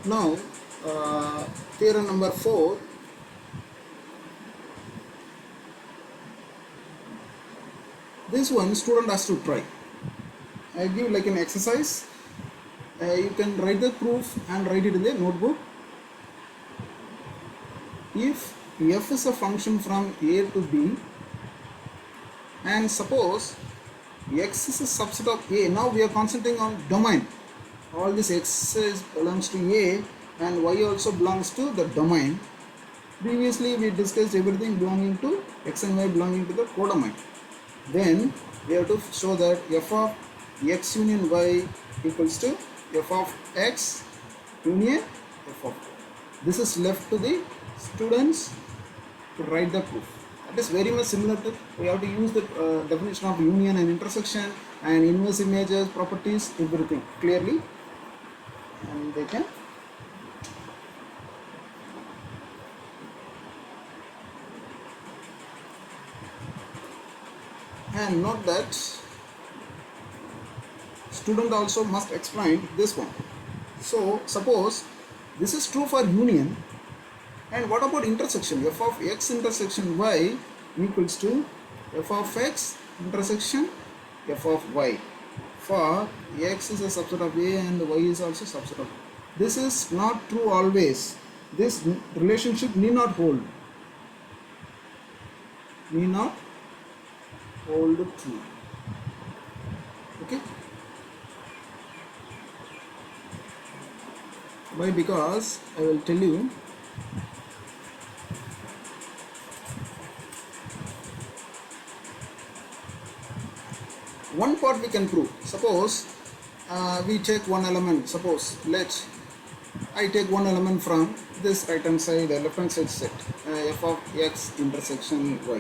Now, theorem number 4. This one student has to try. I give like an exercise. You can write the proof and write it in the notebook. If f is a function from a to b, and suppose x is a subset of a. Now we are concentrating on domain. All this x belongs to a and y also belongs to the domain. Previously we discussed everything belonging to x and y belonging to the codomain. Then we have to show that f of x union y equals to f of x union f of y. This is left to the students to write the proof. That is very much similar to, we have to use the definition of union and intersection and inverse images, properties, everything clearly, and they can and note that student also must explain this one. So suppose this is true for union, and what about intersection? F of x intersection y equals to f of x intersection f of y. For x is a subset of a and y is also subset of. This is not true always. This relationship need not hold. Need not hold true. Okay. Why? Because I will tell you. One part we can prove. Suppose we take one element. Suppose I take one element from this right hand side, left hand side set, f of x intersection y,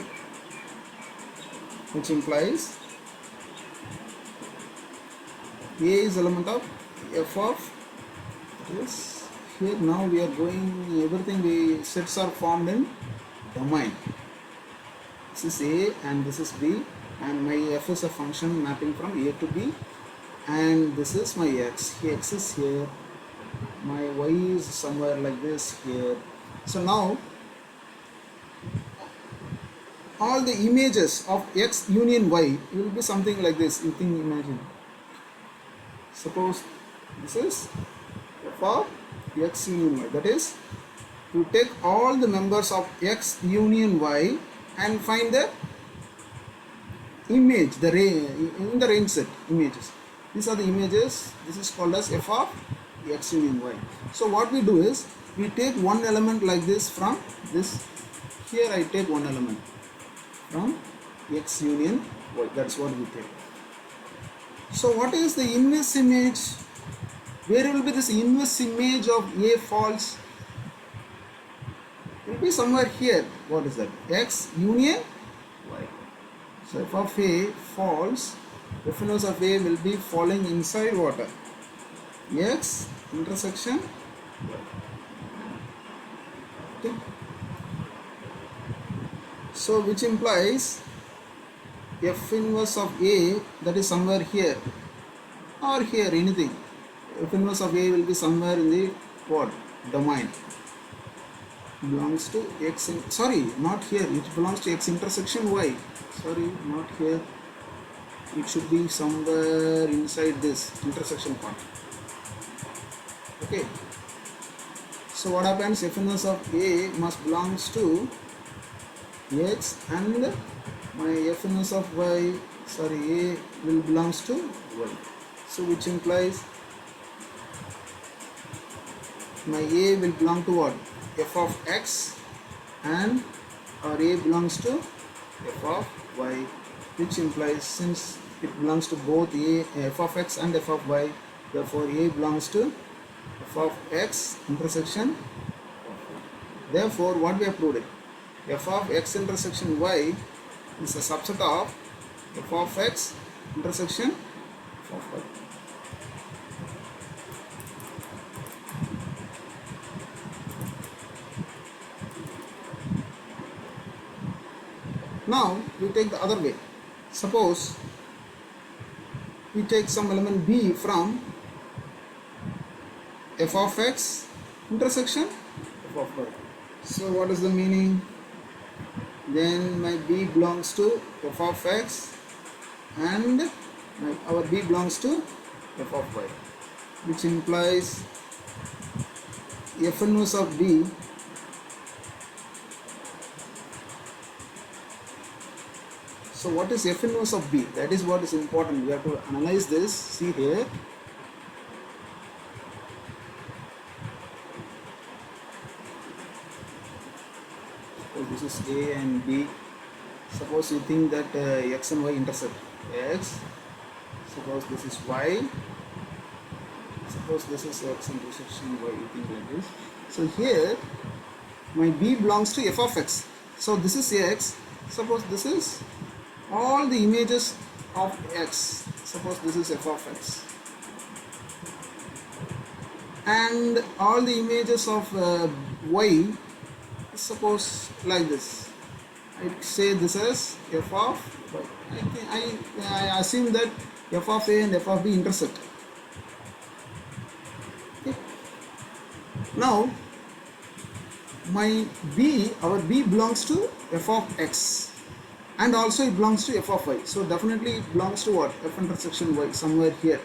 which implies a is element of f of this. Here now we are going, everything we sets are formed in domain. This is a and this is b, and my f is a function mapping from a to b, and this is my x. X is here, my y is somewhere like this here. So now all the images of x union y will be something like this. You think, imagine. Suppose this is f of x union y. That is, you take all the members of x union y and find the image, in the range set images. These are the images. This is called as f of x union y. So what we do is, we take one element like this from this. Here I take one element from x union y. That's what we take. So what is the inverse image? Where will be this inverse image of a false? It will be somewhere here. What is that? X union y. So f of a false, f inverse of a will be falling inside what? X intersection y. Okay. So which implies f inverse of a, that is somewhere here or here, anything. F inverse of a will be somewhere in the what? Domain. Belongs to x in, sorry, not here, it belongs to x intersection y. Sorry, not here. It should be somewhere inside this intersection part. Okay. So what happens? F inverse of a must belongs to x, and my f inverse of y, sorry, a will belongs to y. So which implies my a will belong to what? F of x, and our a belongs to f of y, which implies, since it belongs to both f of x and f of y, therefore a belongs to f of x intersection. Therefore what we have proved? F of x intersection y is a subset of f of x intersection f of y. Now we take the other way. Suppose we take some element b from f of x intersection f of y. So what is the meaning? Then my b belongs to f of x and our b belongs to f of y, which implies f inverse of b So what is f inverse of b? That is what is important. We have to analyze this. See here. Suppose this is a and b. Suppose you think that x and y intersect. X. Suppose this is y. Suppose this is x intersection y. You think like this. So here my b belongs to f of x. So this is x. Suppose this is all the images of x. Suppose this is f of x. And all the images of y, suppose like this. I say this as f of y. I assume that f of a and f of b intersect. Okay. Now, our b belongs to f of x. And also it belongs to f of y. So definitely it belongs to what? F intersection y, somewhere here.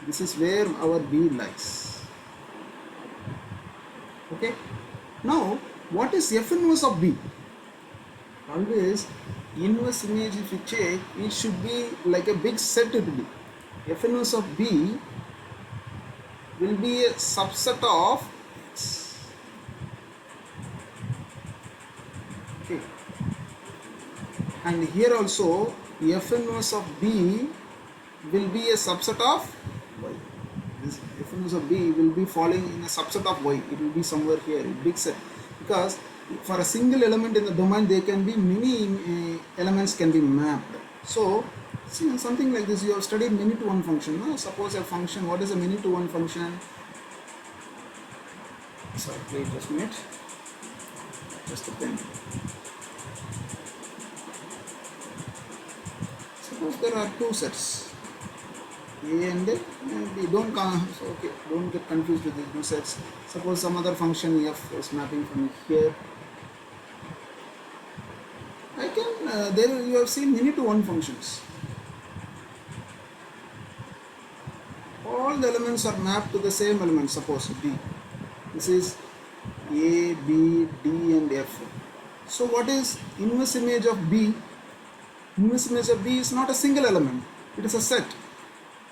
This is where our b lies. Okay. Now, what is f inverse of b? Always inverse image, if you check, it should be like a big set it will be. F inverse of b will be a subset of x. Okay. And here also f inverse of b will be a subset of y. This f inverse of b will be falling in a subset of y. It will be somewhere here, a big set. Because for a single element in the domain, there can be many elements can be mapped. So, see, something like this, you have studied many to one function. No? Suppose a function, what is a many to one function? Sorry, wait just a minute. Just a pen. Suppose there are two sets, a and b. Don't get confused with these two sets. Suppose some other function f is mapping from here. There you have seen many to one functions. All the elements are mapped to the same element. Suppose b. This is a, b, d, and f. So what is inverse image of b? Inverse image of b is not a single element. It is a set.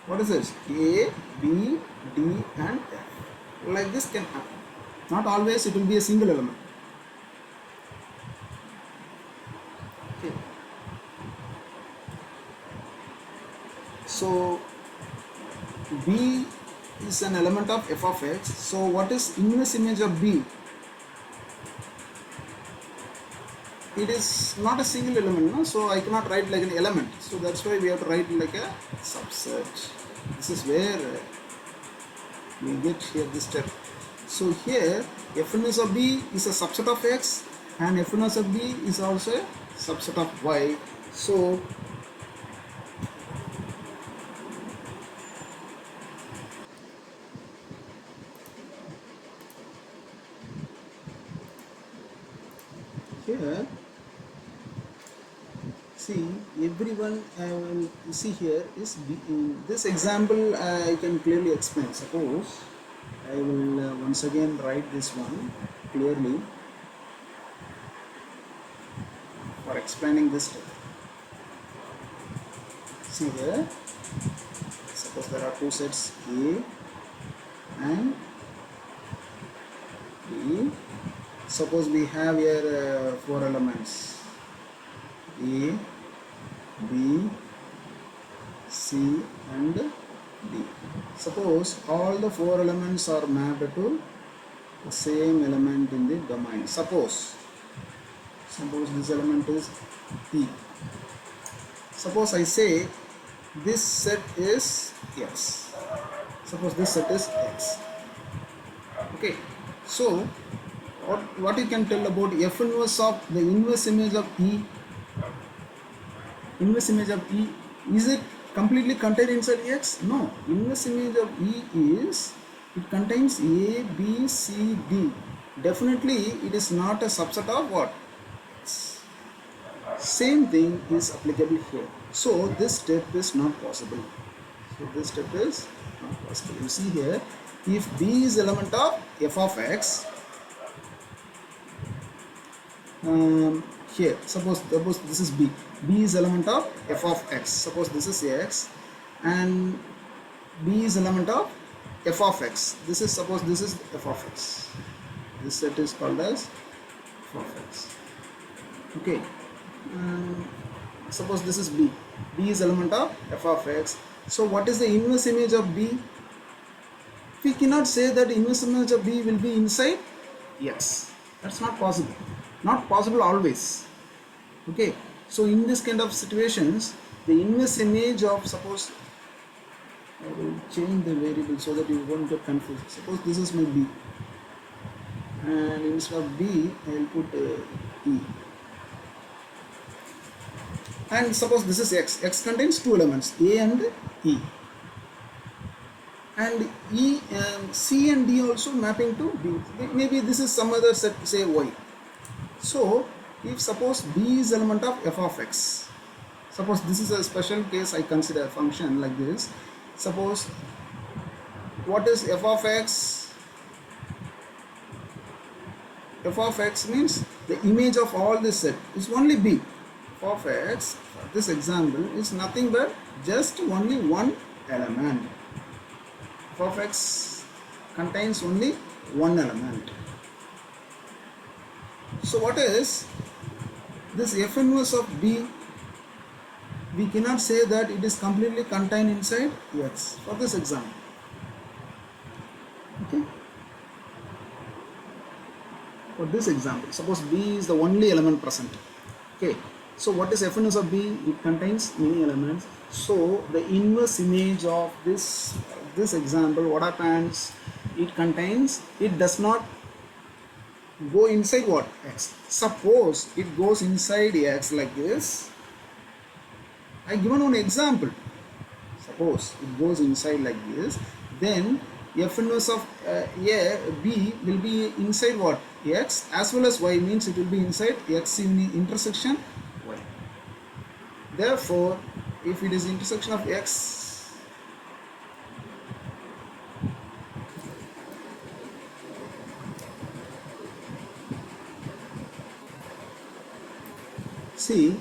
What is this? A, b, d, and f. Like this can happen. Not always it will be a single element. Okay. So b is an element of f of x. So what is inverse image of b? It is not a single element, no? So I cannot write like an element. So that's why we have to write like a subset. This is where we get here this step. So here f inverse of b is a subset of x and f inverse of b is also a subset of y. So here, see, everyone will see here is b. In this example I can clearly explain. Suppose I will once again write this one clearly for explaining this step. See here, suppose there are two sets A and B. Suppose we have here four elements A, B, C and D. Suppose all the four elements are mapped to the same element in the domain. Suppose this element is P. Suppose I say this set is X. Suppose this set is X. Okay. So what you can tell about f inverse of the inverse image of E? Inverse image of E, is it completely contained inside X? No. Inverse image of E is It contains A, B, C, D. Definitely it is not a subset of what? Same thing is applicable here. So this step is not possible. So this step is not possible. You see here, if B is element of f of x, here suppose this is B. B is element of f of x. Suppose this is x, and B is element of f of x. This is, suppose this is f of x. This set is called as f of x. Okay. Suppose this is B. B is element of f of x. So what is the inverse image of B? We cannot say that inverse image of B will be inside x. That's not possible. Not possible always. Okay. So in this kind of situations, the inverse image of, suppose I will change the variable so that you won't get confused. Suppose this is my B, and instead of B I will put E. And suppose this is x. X contains two elements, A and E. And E, C and D also mapping to B. Maybe this is some other set, say Y. So if suppose B is element of f of x, suppose this is a special case, I consider a function like this. Suppose what is f of x? F of x means the image of all this set is only B. F of x, for this example, is nothing but just only one element. F of x contains only one element. So what is this f inverse of B? We cannot say that it is completely contained inside x for this example. Okay. For this example, suppose B is the only element present. Okay. So what is f inverse of B? It contains many elements. So the inverse image of this example, what happens? It does not go inside what? X. Suppose it goes inside x like this. I given one example. Suppose it goes inside like this, then f inverse of B will be inside what? X as well as y, means it will be inside x in the intersection y. Therefore, if it is intersection of x, see,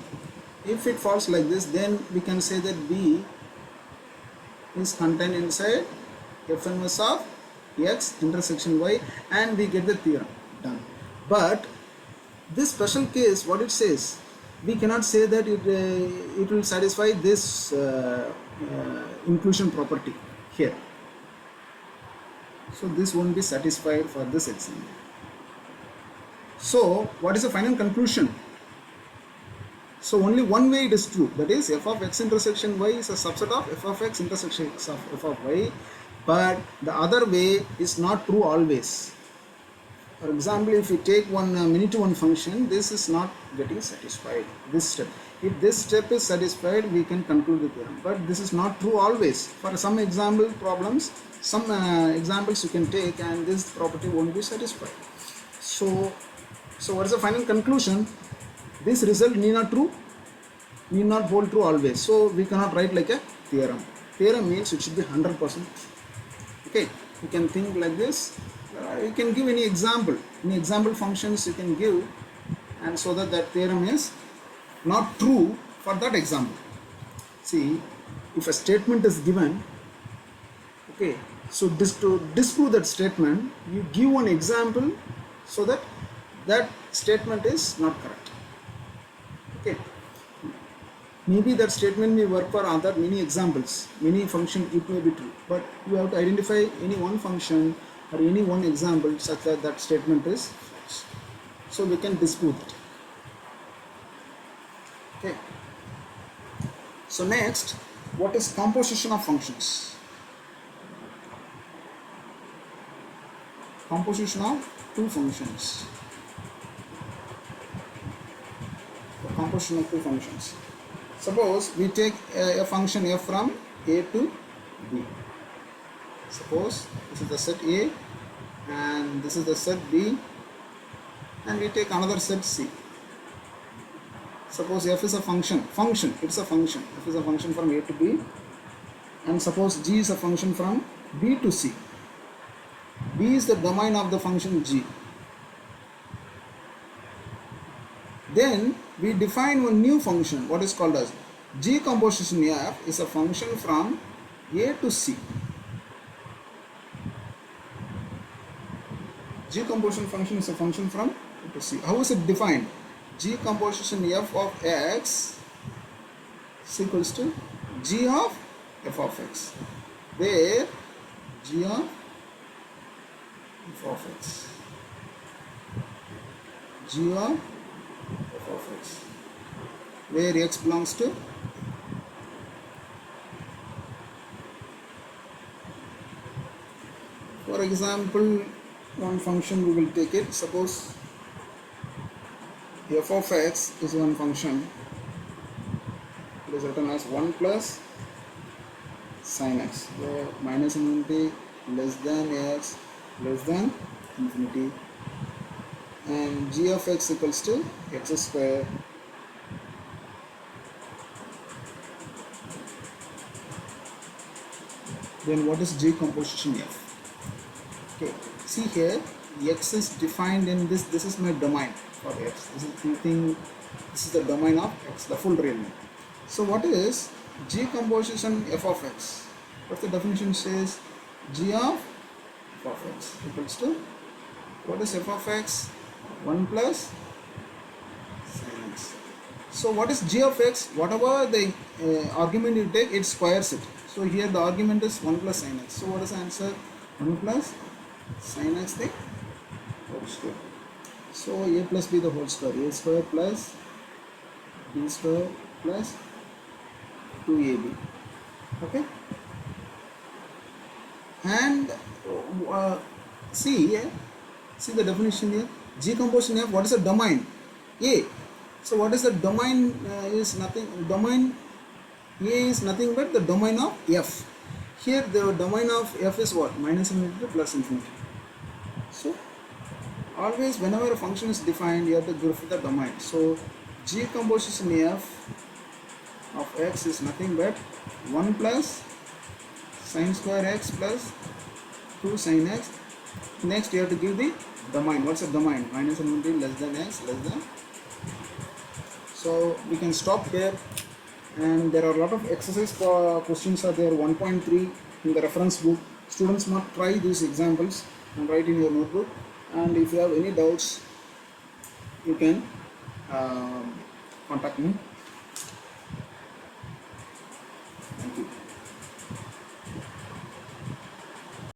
if it falls like this, then we can say that B is contained inside f inverse of x intersection y, and we get the theorem done. But this special case, what it says, we cannot say that it will satisfy this inclusion property here. So this won't be satisfied for this example. So what is the final conclusion? So only one way it is true, that is f of x intersection y is a subset of f of x intersection of f of y, but the other way is not true always. For example, if we take one many to one function, this is not getting satisfied, this step. If this step is satisfied, we can conclude the theorem, but this is not true always. For some example problems, some examples you can take, and this property won't be satisfied. So what is the final conclusion? This result need not hold true always. So we cannot write like a theorem. Theorem means it should be 100%. Okay, you can think like this. You can give any example functions you can give, and so that theorem is not true for that example. See, if a statement is given, okay, so to disprove that statement, you give one example so that statement is not correct. Okay, maybe that statement may work for other many examples, many functions it may be true, but you have to identify any one function or any one example such that statement is false. So we can disprove it. Okay. So next, what is composition of functions? Composition of two functions. Composition of two functions. Suppose we take a function f from a to b. Suppose this is the set A and this is the set B, and we take another set C. Suppose f is a function, it's a function, f is a function from A to B, and suppose g is a function from B to C. B is the domain of the function g. Then we define one new function, what is called as g composition f is a function from A to C. G composition function is a function from A to C. How is it defined? G composition f of x is equals to g of f of x, where g of f of x, g of f of x, where x belongs to for example one function we will take it. Suppose f of x is one function, it is written as 1 plus sin x, where minus infinity less than x less than infinity, and g of x equals to x square then what is g composition f? Okay, see here x is defined in this is my domain for x, this is nothing, this is the domain of x, the full real name. So what is g composition f of x? What the definition says? G of f of x equals to, what is f of x? 1 plus sin x. So what is g of x? Whatever the argument you take, it squares it. So here the argument is 1 plus sin x. So what is the answer? 1 plus sin x the whole square. So a plus b the whole square, a square plus b square plus 2ab. Okay, and see the definition here. G composition f, what is the domain? A. So what is the domain? Is nothing, domain A is nothing but the domain of f. Here the domain of f is what? Minus infinity to plus infinity. So always whenever a function is defined, you have to go for the domain. So g composition f of x is nothing but 1 plus sin square x plus 2 sin x. Next you have to give the domain. What's the domain? Minus infinity less than x less than. So we can stop here, and there are a lot of exercise questions are there, 1.3 in the reference book. Students must try these examples and write in your notebook, and if you have any doubts you can contact me. Thank you.